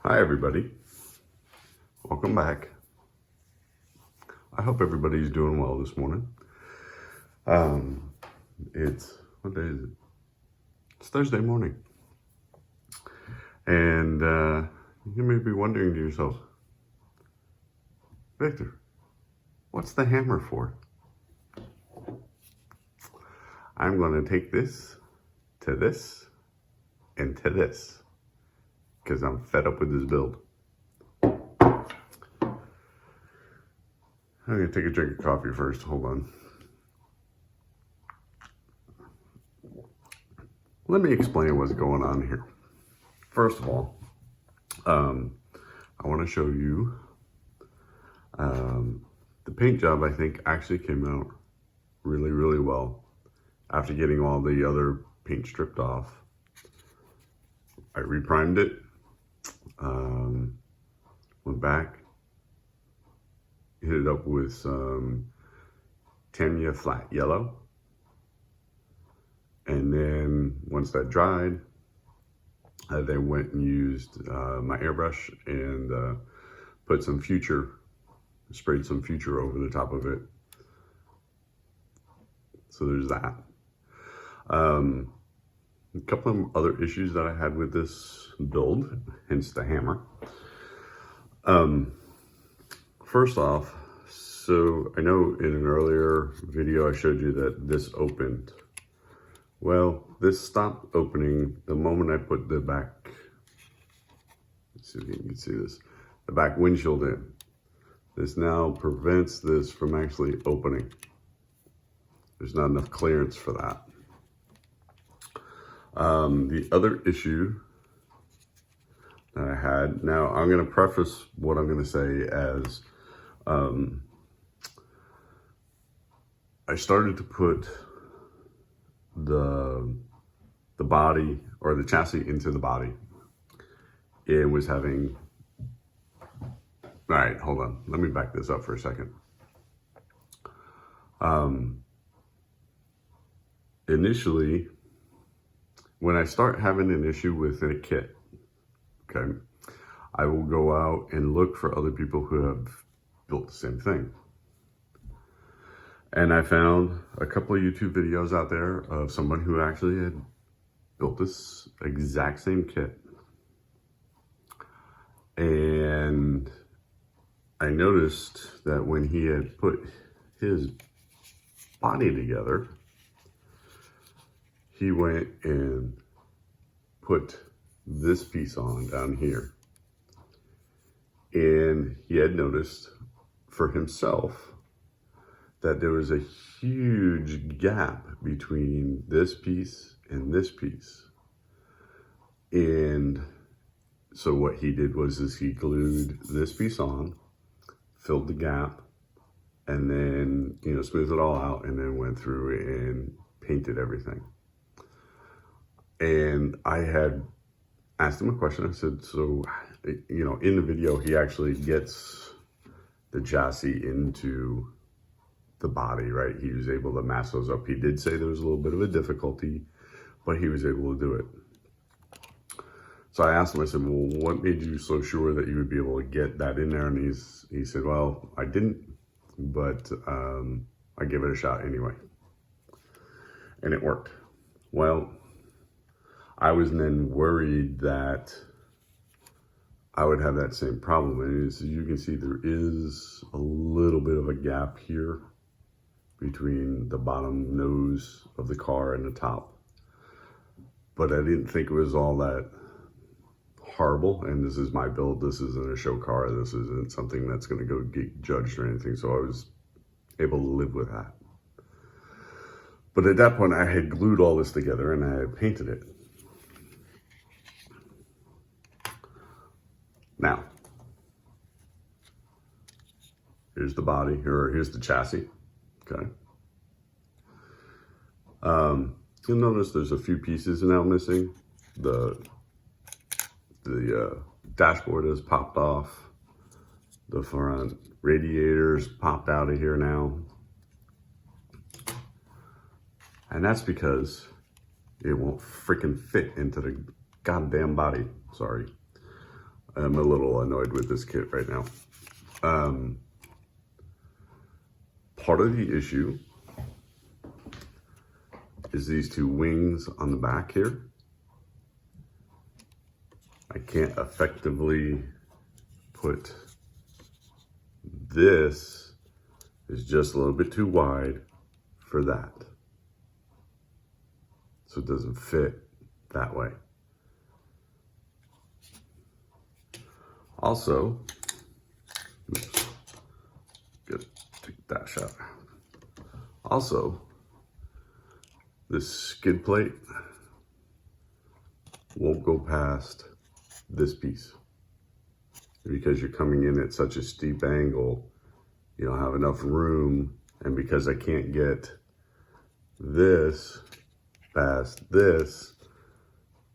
Hi everybody, welcome back. I hope everybody's doing well this morning. What day is it? It's Thursday morning. And you may be wondering to yourself, Victor, what's the hammer for? I'm going to take this to this and to this because I'm fed up with this build. I'm going to take a drink of coffee first. Hold on. Let me explain what's going on here. First of all, I want to show you the paint job. I think actually came out really, really well after getting all the other paint stripped off. I reprimed it, went back, hit it up with some Tamiya flat yellow, and then once that dried, I then went and used my airbrush and put some Future, sprayed some Future over the top of it. So there's that. A couple of other issues that I had with this build, hence the hammer. First off, so I know in an earlier video I showed you that this opened. Well, this stopped opening the moment I put the back, let's see if you can see this, the back windshield in. This now prevents this from actually opening. There's not enough clearance for that. The other issue that I had, now I'm going to preface what I'm going to say as I started to put the body or the chassis into the body. It was having, all right, hold on. Let me back this up for a second. Initially, when I start having an issue with a kit, okay, I will go out and look for other people who have built the same thing. And I found a couple of YouTube videos out there of someone who actually had built this exact same kit. And I noticed that when he had put his body together, he went and put this piece on down here. And he had noticed for himself that there was a huge gap between this piece and this piece. And so what he did was he glued this piece on, filled the gap, and then, smoothed it all out, and then went through and painted everything. And I had asked him a question. I said, so, in the video, he actually gets the chassis into the body, right? He was able to mass those up. He did say there was a little bit of a difficulty, but he was able to do it. So I asked him, I said, well, what made you so sure that you would be able to get that in there? And he said, well, I didn't, but I gave it a shot anyway. And it worked. Well, I was then worried that I would have that same problem. And as you can see, there is a little bit of a gap here between the bottom nose of the car and the top. But I didn't think it was all that horrible. And this is my build. This isn't a show car. This isn't something that's going to go get judged or anything. So I was able to live with that. But at that point, I had glued all this together and I had painted it. Now, here's the body, or here's the chassis, okay? You'll notice there's a few pieces now missing. The dashboard is popped off. The front radiator's popped out of here now. And that's because it won't freaking fit into the goddamn body, sorry. I'm a little annoyed with this kit right now. Part of the issue is these two wings on the back here. I can't effectively put this, is just a little bit too wide for that. So it doesn't fit that way. Also, oops, gotta take that shot. Also, this skid plate won't go past this piece because you're coming in at such a steep angle, you don't have enough room, and because I can't get this past this,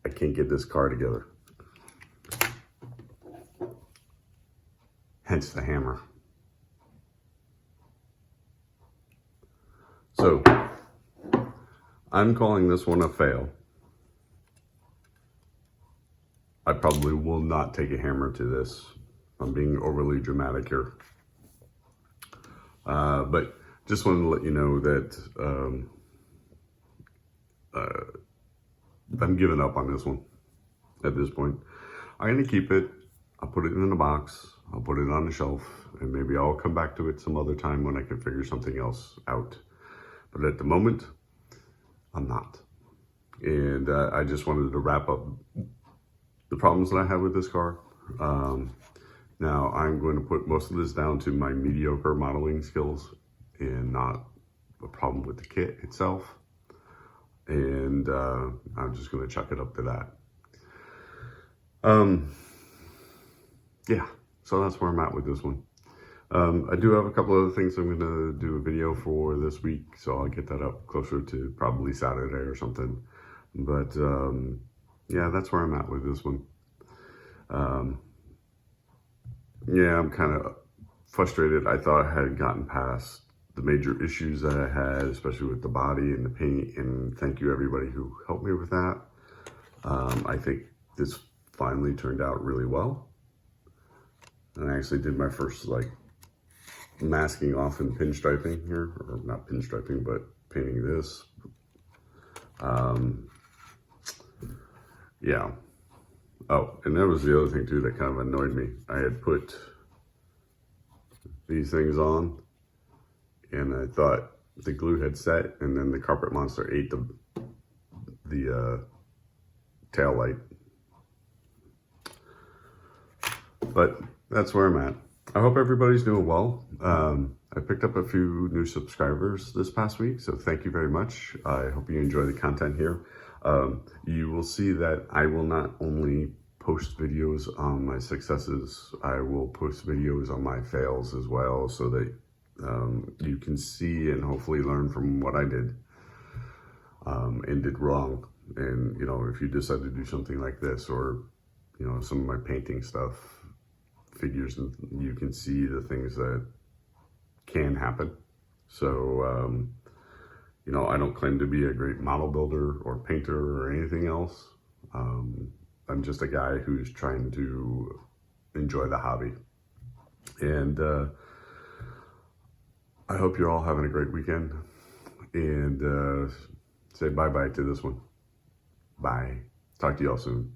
I can't get this car together. Hence the hammer. So I'm calling this one a fail. I probably will not take a hammer to this. I'm being overly dramatic here. But just wanted to let you know that I'm giving up on this one at this point. I'm going to keep it. I'll put it in a box. I'll put it on the shelf, and maybe I'll come back to it some other time when I can figure something else out. But at the moment, I'm not. And I just wanted to wrap up the problems that I have with this car. Now I'm going to put most of this down to my mediocre modeling skills and not a problem with the kit itself. And I'm just going to chuck it up to that. Yeah, so that's where I'm at with this one. I do have a couple other things I'm going to do a video for this week, so I'll get that up closer to probably Saturday or something. But yeah, that's where I'm at with this one. Yeah, I'm kind of frustrated. I thought I had gotten past the major issues that I had, especially with the body and the paint, and thank you everybody who helped me with that. I think this finally turned out really well. And I actually did my first like masking off and pinstriping here, or not pinstriping, but painting this. Yeah. Oh, and that was the other thing too that kind of annoyed me. I had put these things on, and I thought the glue had set, and then the carpet monster ate the tail light. But that's where I'm at. I hope everybody's doing well. I picked up a few new subscribers this past week, so thank you very much. I hope you enjoy the content here. You will see that I will not only post videos on my successes, I will post videos on my fails as well, so that you can see and hopefully learn from what I did and did wrong. And, you know, if you decide to do something like this, or, you know, some of my painting stuff, figures, and you can see the things that can happen. So, you know, I don't claim to be a great model builder or painter or anything else. I'm just a guy who's trying to enjoy the hobby. And I hope you're all having a great weekend. And say bye-bye to this one. Bye. Talk to y'all soon.